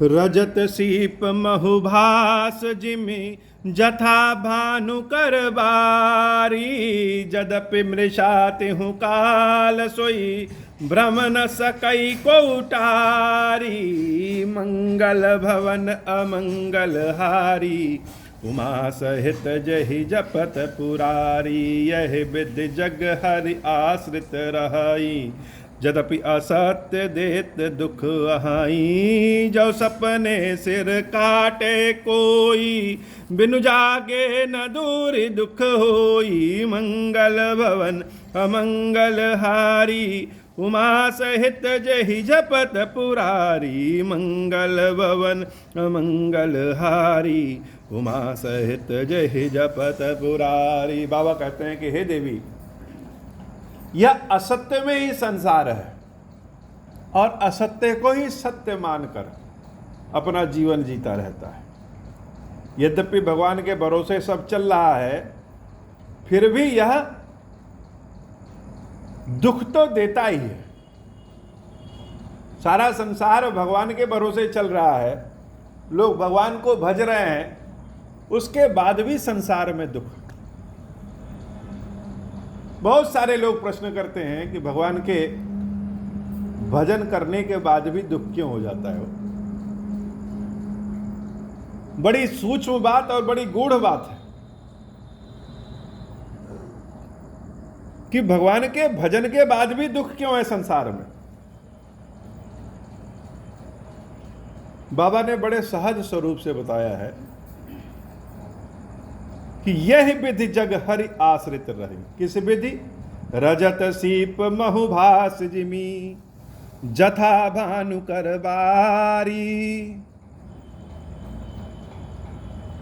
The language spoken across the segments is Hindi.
रजत सीप महुभास जिमि जथा भानु कर बारी। जदपि मृषाति हूँ काल सोई भ्रम न सकई को उटारी। मंगल भवन अमंगल हारी उमा सहित जहि जपत पुरारी। यह विधि जग हरि आश्रित रहाई यद्यपि असत्य देत दुख अहाई। जो सपने सिर काटे कोई बिनु जागे न दूर दुख होई। मंगल भवन अमंगल हारी उमा सहित जहि जपत पुरारी। मंगल भवन अमंगल हारी उमा सहित जहि जपत पुरारी। बाबा कहते हैं कि हे देवी, यह असत्य में ही संसार है और असत्य को ही सत्य मानकर अपना जीवन जीता रहता है। यद्यपि भगवान के भरोसे सब चल रहा है, फिर भी यह दुख तो देता ही है। सारा संसार भगवान के भरोसे चल रहा है, लोग भगवान को भज रहे हैं, उसके बाद भी संसार में दुख। बहुत सारे लोग प्रश्न करते हैं कि भगवान के भजन करने के बाद भी दुख क्यों हो जाता है। बड़ी सूक्ष्म बात और बड़ी गूढ़ बात है कि भगवान के भजन के बाद भी दुख क्यों है संसार में। बाबा ने बड़े सहज स्वरूप से बताया है कि यह विधि जग हरि आश्रित रहे। किस विधि? रजत सीप महुभास जिमि जथा भानु कर बारी।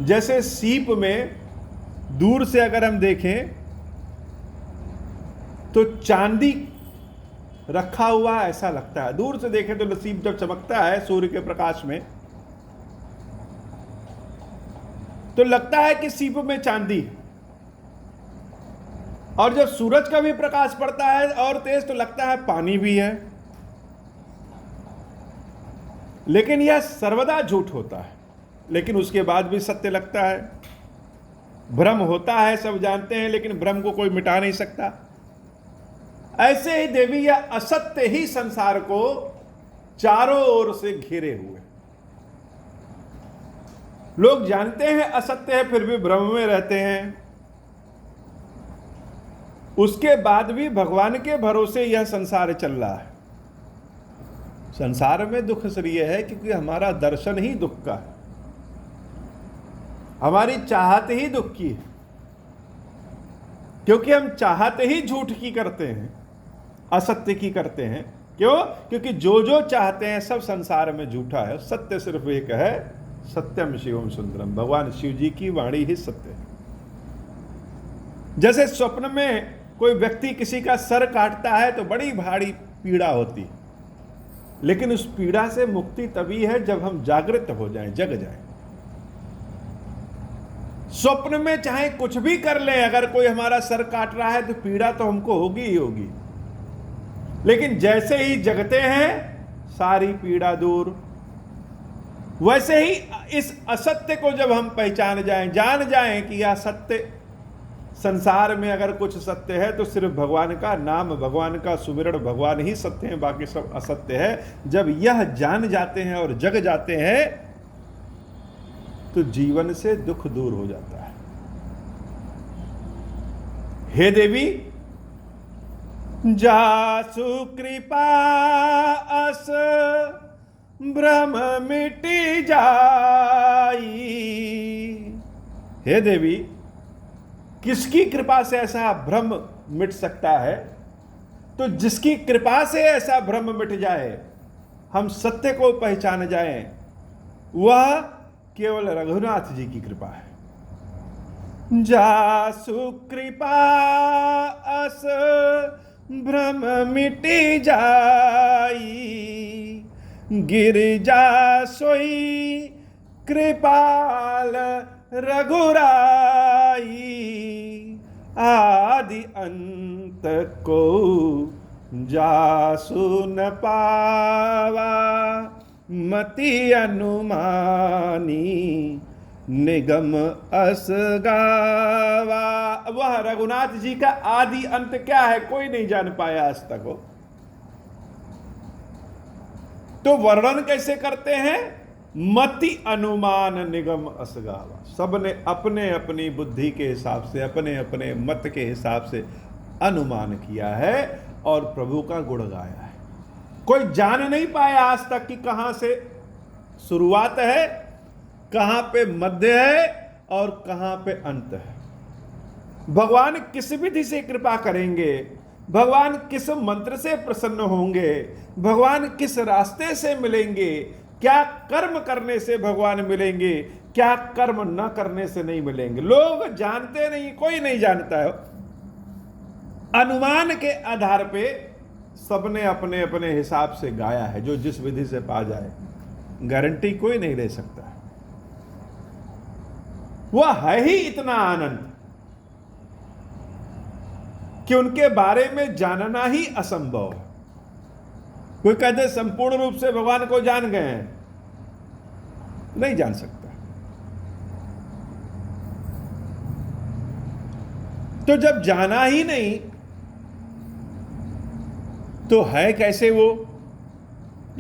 जैसे सीप में दूर से अगर हम देखें तो चांदी रखा हुआ ऐसा लगता है। दूर से देखें तो सीप जब चमकता है सूर्य के प्रकाश में तो लगता है कि सीप में चांदी। और जब सूरज का भी प्रकाश पड़ता है और तेज तो लगता है पानी भी है। लेकिन यह सर्वदा झूठ होता है, लेकिन उसके बाद भी सत्य लगता है। भ्रम होता है, सब जानते हैं, लेकिन भ्रम को कोई मिटा नहीं सकता। ऐसे ही देवी यह असत्य ही संसार को चारों ओर से घेरे हुए। लोग जानते हैं असत्य है, फिर भी भ्रम में रहते हैं। उसके बाद भी भगवान के भरोसे यह संसार चल रहा है। संसार में दुख इसलिए है क्योंकि हमारा दर्शन ही दुख का है, हमारी चाहत ही दुख की है। क्योंकि हम चाहत ही झूठ की करते हैं, असत्य की करते हैं। क्यों? क्योंकि जो जो चाहते हैं सब संसार में झूठा है। सत्य सिर्फ एक है, सत्यम शिवम सुंदरम। भगवान शिव जी की वाणी ही सत्य है। जैसे स्वप्न में कोई व्यक्ति किसी का सर काटता है तो बड़ी भारी पीड़ा होती है, लेकिन उस पीड़ा से मुक्ति तभी है जब हम जागृत हो जाएं, जग जाएं। स्वप्न में चाहे कुछ भी कर लें, अगर कोई हमारा सर काट रहा है तो पीड़ा तो हमको होगी ही होगी, लेकिन जैसे ही जगते हैं सारी पीड़ा दूर। वैसे ही इस असत्य को जब हम पहचान जाएं, जान जाएं कि यह सत्य, संसार में अगर कुछ सत्य है तो सिर्फ भगवान का नाम, भगवान का सुमिरण, भगवान ही सत्य है, बाकी सब असत्य है। जब यह जान जाते हैं और जग जाते हैं तो जीवन से दुख दूर हो जाता है। हे देवी, जासु कृपा अस भ्रम मिटी जाई। हे देवी, किसकी कृपा से ऐसा भ्रम मिट सकता है? तो जिसकी कृपा से ऐसा भ्रम मिट जाए, हम सत्य को पहचान जाएं, वह केवल रघुनाथ जी की कृपा है। जासु कृपा अस भ्रम मिटी जाई। गिरिजा सोई कृपाल रघुराई। आदि अंत को जासु न पावा मति अनुमानी, निगम अस गावा। वह रघुनाथ जी का आदि अंत क्या है कोई नहीं जान पाया आज तक हो। तो वर्णन कैसे करते हैं? मति अनुमान निगम अस गावा। सबने अपने अपनी बुद्धि के हिसाब से, अपने अपने मत के हिसाब से अनुमान किया है और प्रभु का गुण गाया है। कोई जान नहीं पाया आज तक कि कहां से शुरुआत है, कहां पे मध्य है और कहां पे अंत है। भगवान किस विधि से कृपा करेंगे, भगवान किस मंत्र से प्रसन्न होंगे, भगवान किस रास्ते से मिलेंगे, क्या कर्म करने से भगवान मिलेंगे, क्या कर्म न करने से नहीं मिलेंगे, लोग जानते नहीं, कोई नहीं जानता है। अनुमान के आधार पे सबने अपने अपने हिसाब से गाया है, जो जिस विधि से पा जाए। गारंटी कोई नहीं ले सकता। वह है ही इतना आनंद कि उनके बारे में जानना ही असंभव है। कोई कहते संपूर्ण रूप से भगवान को जान गए हैं, नहीं जान सकता। तो जब जाना ही नहीं तो है कैसे वो?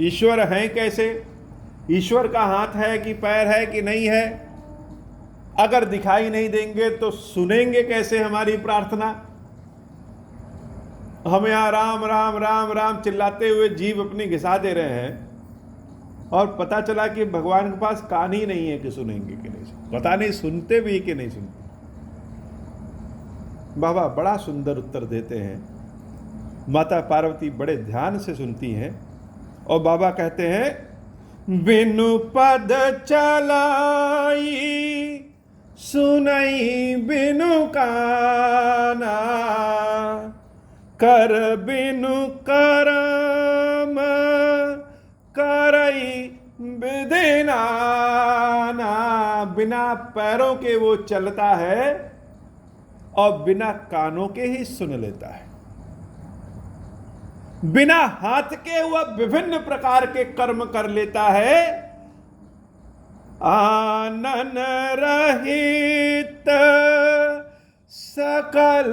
ईश्वर है कैसे? ईश्वर का हाथ है कि पैर है कि नहीं है? अगर दिखाई नहीं देंगे तो सुनेंगे कैसे हमारी प्रार्थना? हम यहां राम राम राम राम चिल्लाते हुए जीभ अपनी घिसा दे रहे हैं और पता चला कि भगवान के पास कान ही नहीं है कि सुनेंगे कि नहीं सुनेंगे। पता नहीं सुनते भी कि नहीं सुनते। बाबा बड़ा सुंदर उत्तर देते हैं। माता पार्वती बड़े ध्यान से सुनती हैं और बाबा कहते हैं, बिनु पद चलाई सुनई बिनु काना, कर बिनु करम करई विधि नाना। बिना पैरों के वो चलता है और बिना कानों के ही सुन लेता है। बिना हाथ के वह विभिन्न प्रकार के कर्म कर लेता है। आनन रहित सकल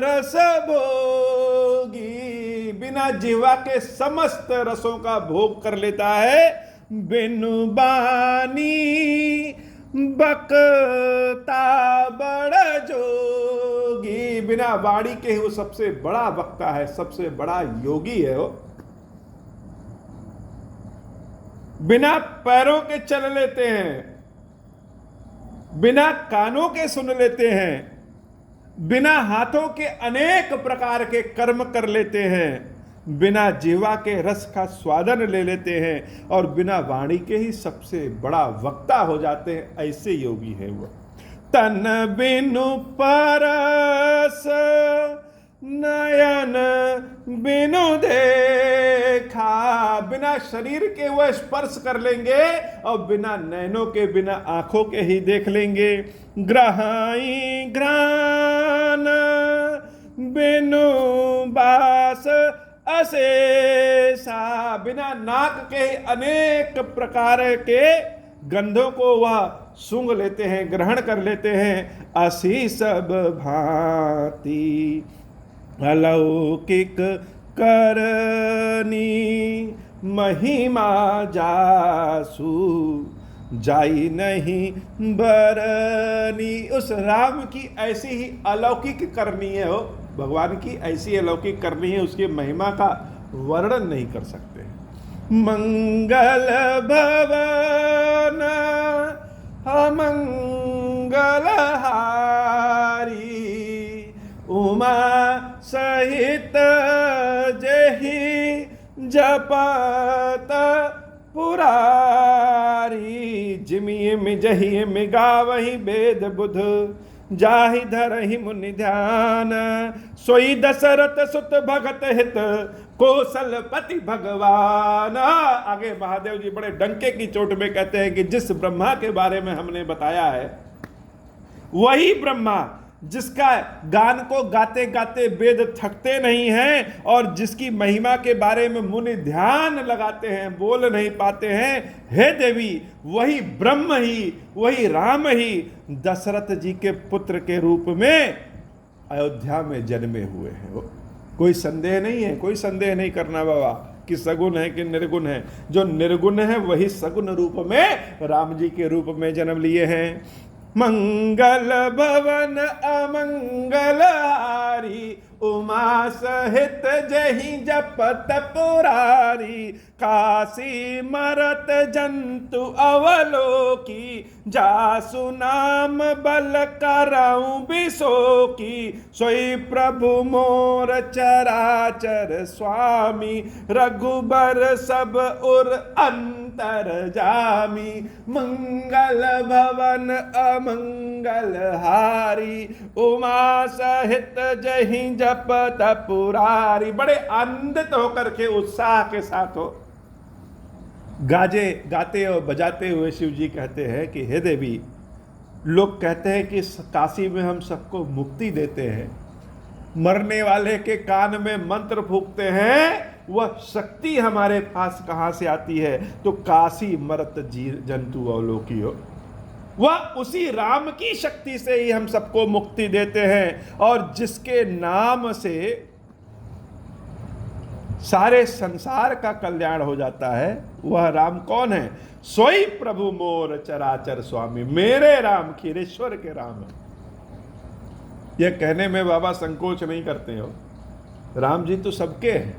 रस भोगी। बिना जिह्वा के समस्त रसों का भोग कर लेता है। बिनु बानी बकता बड़ जोगी। बिना वाणी के वो सबसे बड़ा वक्ता है, सबसे बड़ा योगी है वो। बिना पैरों के चल लेते हैं, बिना कानों के सुन लेते हैं, बिना हाथों के अनेक प्रकार के कर्म कर लेते हैं, बिना जीवा के रस का स्वादन ले लेते हैं और बिना वाणी के ही सबसे बड़ा वक्ता हो जाते हैं। ऐसे योगी है वो। तन बिनु परस नयन बिनु देखा। बिना शरीर के वह स्पर्श कर लेंगे और बिना नयनों के, बिना आंखों के ही देख लेंगे। ग्रहाई घ्राण बिनु बास अशेषा। बिना नाक के अनेक प्रकार के गंधों को वह सूंघ लेते हैं, ग्रहण कर लेते हैं। असी सब भांति अलौकिक करनी महिमा जासु जाई नहीं बरनी। उस राम की ऐसी ही अलौकिक करनी है हो, भगवान की ऐसी अलौकिक करनी है, उसकी महिमा का वर्णन नहीं कर सकते। मंगल भवन अमंगल हारी उमा सहित जही जपत पुरारी। जिमिम जहिम गावहि वेद बुध जाहि धरहि मुनि ध्यान। सोई दशरथ सुत भगत हित कौशलपति भगवान। आगे महादेव जी बड़े डंके की चोट में कहते हैं कि जिस ब्रह्मा के बारे में हमने बताया है वही ब्रह्मा जिसका गान को गाते गाते वेद थकते नहीं हैं और जिसकी महिमा के बारे में मुनि ध्यान लगाते हैं, बोल नहीं पाते हैं, हे देवी वही ब्रह्म ही, वही राम ही दशरथ जी के पुत्र के रूप में अयोध्या में जन्मे हुए हैं। कोई संदेह नहीं है, कोई संदेह नहीं करना बाबा कि सगुण है कि निर्गुण है। जो निर्गुण है वही सगुण रूप में राम जी के रूप में जन्म लिए हैं। मंगल भवन अमंगल हारी, उमा सहित जहि जपत पुरारी, काशी मरत जंतु अवलोकी, जासु नाम बल करऊं बिसोकी, सोई प्रभु मोर चराचर स्वामी, रघुबर सब उर अंतर जामी, मंगल भवन अमंगल हारी, उमा सहित जहि जपत पुरारी। बड़े आनंदित होकर के उत्साह के साथ हो गाजे गाते और बजाते हुए शिव जी कहते हैं कि हे देवी, लोग कहते हैं कि काशी में हम सबको मुक्ति देते हैं, मरने वाले के कान में मंत्र फूंकते हैं, वह शक्ति हमारे पास कहाँ से आती है? तो काशी मरत जीव जंतु अवलोकी हो, वह उसी राम की शक्ति से ही हम सबको मुक्ति देते हैं। और जिसके नाम से सारे संसार का कल्याण हो जाता है, वह राम कौन है? सोई प्रभु मोर चराचर स्वामी, मेरे राम खीरेश्वर के राम है। यह कहने में बाबा संकोच नहीं करते हो, राम जी तो सबके हैं,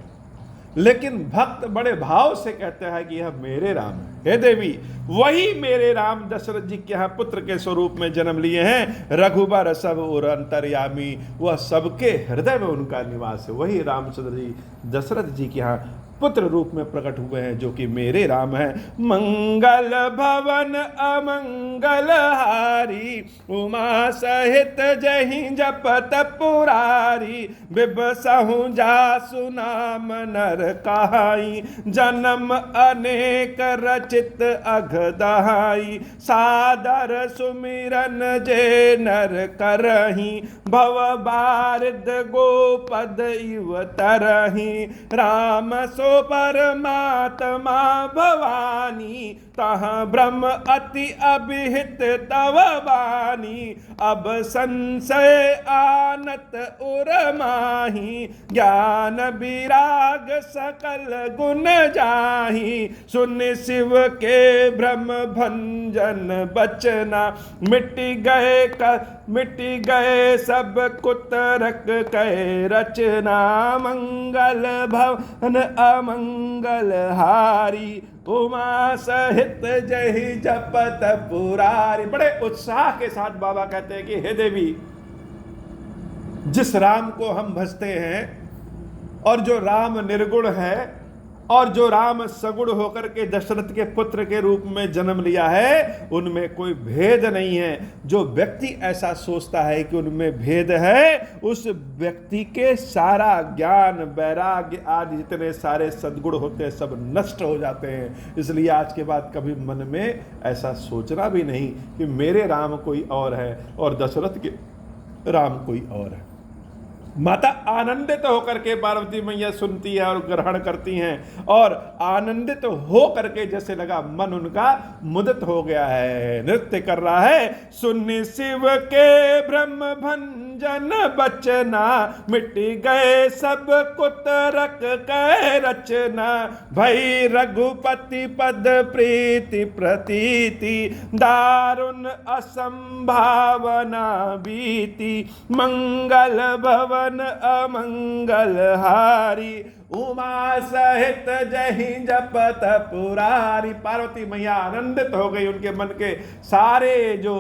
लेकिन भक्त बड़े भाव से कहते हैं कि यह मेरे राम है। हे देवी वही मेरे राम दशरथ जी के यहाँ पुत्र के स्वरूप में जन्म लिए हैं, रघुबर सब और अंतर्यामी, वह सबके हृदय में उनका निवास है। वही रामचंद्र जी दशरथ जी के यहाँ पुत्र रूप में प्रकट हुए हैं, जो कि मेरे राम हैं। मंगल भवन अमंगल हारी, उमा सहित जहि जपत पुरारी, बिबसहु जासु नाम नर कहाई, जन्म अनेक रचित अघदहाई, सादर सुमिरन जे नर करही, भव बारिद गोपद इव तरही, राम सो परमात्मा भवानी, तहाँ ब्रह्म अति अभिहित तव वाणी, अब संशय आनत उर माही, ज्ञान विराग सकल गुण जाही, सुन शिव के ब्रह्म भंजन बचना, मिट गए सब कुतरक कह रचना, मंगल भवन अमंगल हारी, उमा सहित जहि जपत पुरारी। बड़े उत्साह के साथ बाबा कहते हैं कि हे देवी, जिस राम को हम भजते हैं और जो राम निर्गुण है और जो राम सगुण होकर के दशरथ के पुत्र के रूप में जन्म लिया है, उनमें कोई भेद नहीं है। जो व्यक्ति ऐसा सोचता है कि उनमें भेद है, उस व्यक्ति के सारा ज्ञान वैराग्य आदि जितने सारे सद्गुण होते हैं सब नष्ट हो जाते हैं। इसलिए आज के बाद कभी मन में ऐसा सोचना भी नहीं कि मेरे राम कोई और है और दशरथ के राम कोई और है। माता आनंदित होकर के पार्वती मैया सुनती है और ग्रहण करती हैं, और आनंदित हो करके जैसे लगा मन उनका मुदित हो गया है, नृत्य कर रहा है। सुन शिव के ब्रह्म भंजन बचना, मिट गए सब कुतरक कह रचना, भई रघुपति पद प्रीति प्रतीति, दारुण असंभावना बीती, मंगल भवन अमंगल हारी, उमा सहित जहि जपत पुरारी। पार्वती मैया आनंदित हो गई, उनके मन के सारे जो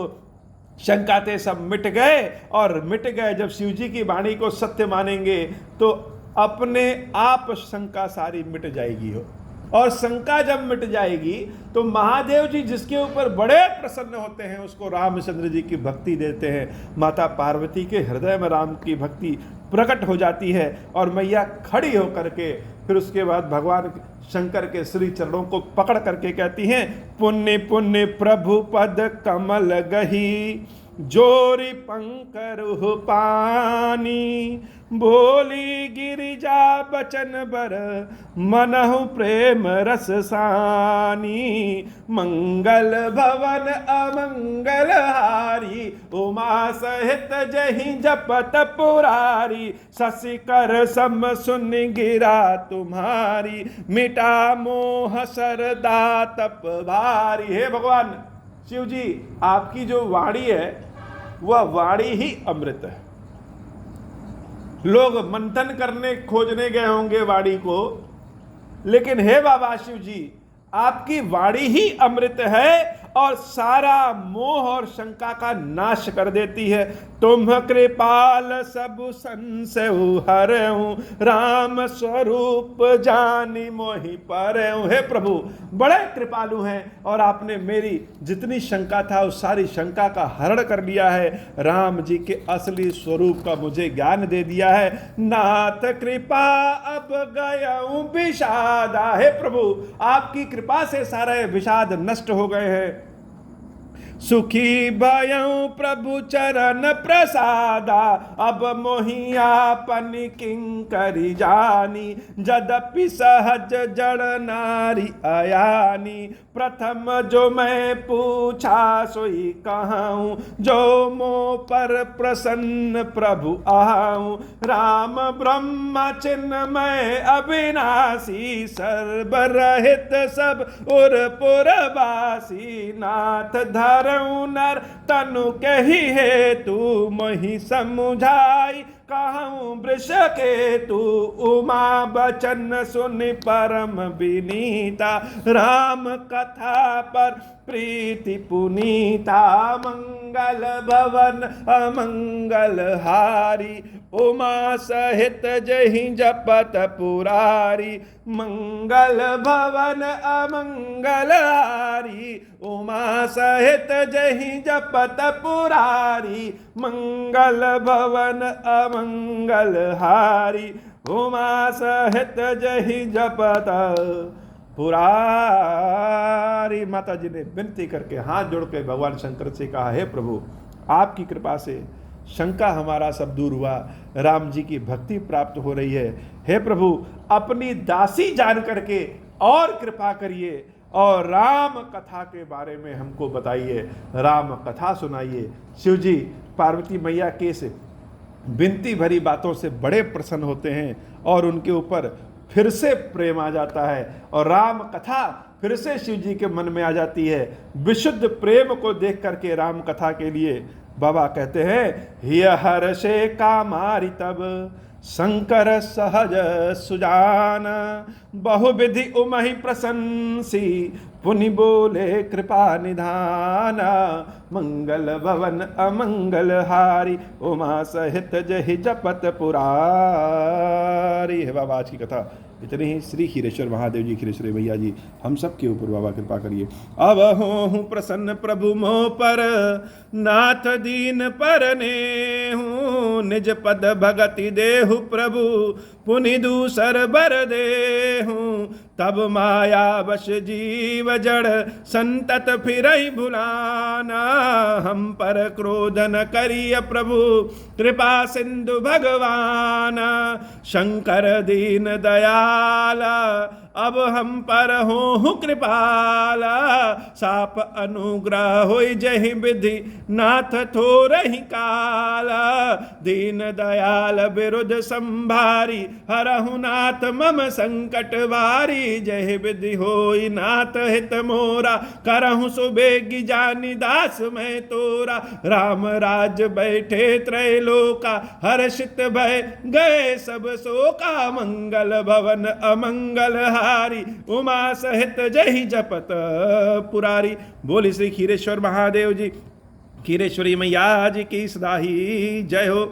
शंका थे सब मिट गए। और मिट गए जब शिव जी की वाणी को सत्य मानेंगे तो अपने आप शंका सारी मिट जाएगी हो, और शंका जब मिट जाएगी तो महादेव जी जिसके ऊपर बड़े प्रसन्न होते हैं उसको रामचंद्र जी की भक्ति देते हैं। माता पार्वती के हृदय में राम की भक्ति प्रकट हो जाती है और मैया खड़ी होकर के फिर उसके बाद भगवान शंकर के श्री चरणों को पकड़ करके कहती हैं, पुण्य पुण्य प्रभु पद कमल गही, जोरी पंकरुह पानी, बोली गिरिजा बचन बर, मनहु प्रेम रस सानी। मंगल भवन अमंगल हारी, उमा सहित जहि जपत पुरारी। शशिकर सम सुन गिरा तुम्हारी, मिटा मोह सरदा तप भारी। हे भगवान शिव जी, आपकी जो वाणी है वह वाणी ही अमृत है। लोग मंथन करने खोजने गए होंगे वाणी को, लेकिन हे बाबा शिव जी, आपकी वाणी ही अमृत है और सारा मोह और शंका का नाश कर देती है। तुम कृपाल सब संशय हरऊं, राम स्वरूप जानी मोहि परऊं। हे प्रभु, बड़े कृपालु हैं और आपने मेरी जितनी शंका था उस सारी शंका का हरण कर लिया है। राम जी के असली स्वरूप का मुझे ज्ञान दे दिया है। नाथ कृपा अब गयऊं विषादा। हे प्रभु, आपकी कृपा से सारे विषाद नष्ट हो गए हैं। सुखी भयऊं प्रभु चरण प्रसादा, अब मोहियापन किंकरी जानी। जदपि सहज जड़ नारी अयानी, प्रथम जो मैं पूछा सोई कहूँ। जो मो पर प्रसन्न प्रभु आऊँ, राम ब्रह्म चिन्मय अविनाशी। सर्वरहित सब उर पुरवासी, नाथ धर नर तनु कही है तू। मही समुझाई कहूँ वृष के तू, उमा बचन सुन परम विनीता। राम कथा पर प्रीति पुनीता, मंगल भवन अमंगल हारी। उमा सहित जहि जपत पुरारी, मंगल भवन अमंगल हारी। उमा सहित जहि जपत पुरारी, मंगल भवन अमंगल हारी। उमा सहित जहि जपत पुरारी। माता जी ने विनती करके हाथ जोड़ के भगवान शंकर से कहा, हे प्रभु, आपकी कृपा से शंका हमारा सब दूर हुआ, राम जी की भक्ति प्राप्त हो रही है। हे प्रभु, अपनी दासी जान करके और कृपा करिए और राम कथा के बारे में हमको बताइए, राम कथा सुनाइए। शिव जी पार्वती मैया के से विनती भरी बातों से बड़े प्रसन्न होते हैं और उनके ऊपर फिर से प्रेम आ जाता है और राम कथा फिर से शिव जी के मन में आ जाती है। विशुद्ध प्रेम को देख करके राम कथा के लिए बाबा कहते हैं, हिय हर्षे कामारि तब शंकर सहज सुजान। बहुविधि उमहि प्रशंसी, पुनि बोले कृपा निधान। मंगल भवन अमंगल हारी, उमा सहित जहि जपत पुरारी। है बाबा आज की कथा इतने ही। श्री खीरेश्वर महादेव जी, खीरेश्वरी मैया जी, हम सब के ऊपर बाबा कृपा करिए। अब हूँ प्रसन्न प्रभु मोह पर, नाथ दीन पर नेहूँ। निज पद भगति देहु प्रभु, पुनि दूसर बर देहूँ। तब माया वश जीव जड़, संतत फिरहि भुलाना। हम पर क्रोध न करिय प्रभु, कृपा सिंधु भगवान। शंकर दीन दयाला, अब हम पर हो कृपाला। साप अनुग्रह होई जहि विधि, नाथ थोरहि काला। दीन दयाल विरुद्ध संभारी, हरहु नाथ मम संकट वारी। जहि विधि होई नाथ हित मोरा, करहु सुबेगी जानी दास मैं तोरा। राम राज बैठे त्रैलोका, हर्षित भय गए सब शोका। मंगल भवन अमंगल हारी, उमा सहित जहि जपत पुरारी। बोली श्री खीरेश्वर महादेव जी, खीरेश्वरी मैया जी की सदा ही जय हो।